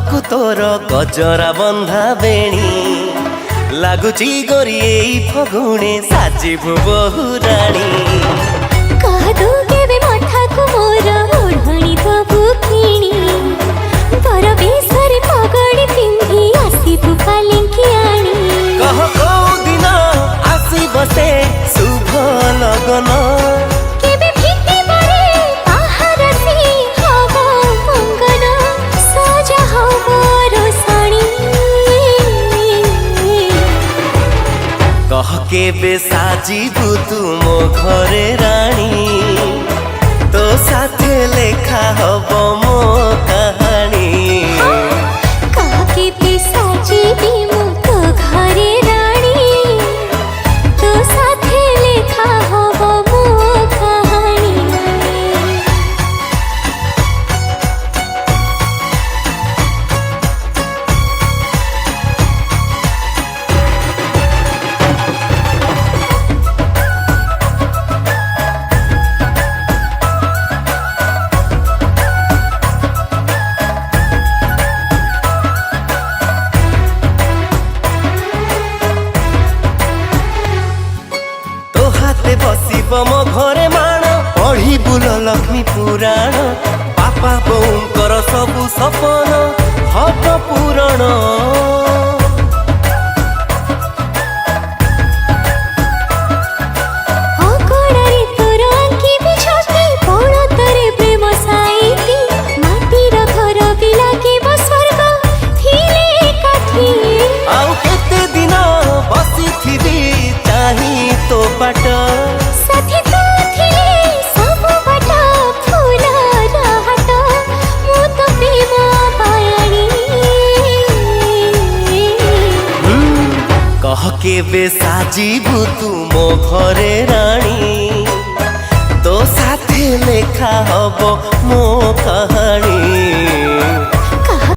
को तोर गजरा बंधा बेणी लगुची गोरी एई फगुणे साजिबु बहुराणी कह दू केबे मठा को मोर ओढ़णी दबु किणी तोर बेसरे पगड़ी पिंधी आसीबु पालिंकी आणी कह को दिन आसी बसे शुभ लगन केबे फिटी बरे आहारसी हबो मंगन सजा हबो रोसणी कह केबे साजिबु तू मो घरे रानी तो साथे लेखा हबो मो कहानी कह केबे साजिबी मो तो घरे रानी तो साथे लेखा हबो मो कहानी बसिब मो घरे माण पढ़ी बुल लक्ष्मी पुराण बापा बोऊंकर सबु सपन हब पूरण अगड़ारे तोर आंखी बिछती पणतरे प्रेम साईती माटीर घर भी लागिब स्वर्ग थिले काठी आउ केते दिन बसिथिबी चाही तो बाट साथी तो थिले सब बाट फूलर हाट मु तो प्रेम पायाणी कह केबे साजिबु तू मो घरे रानी तो साथे लेखा हब मो कहानी।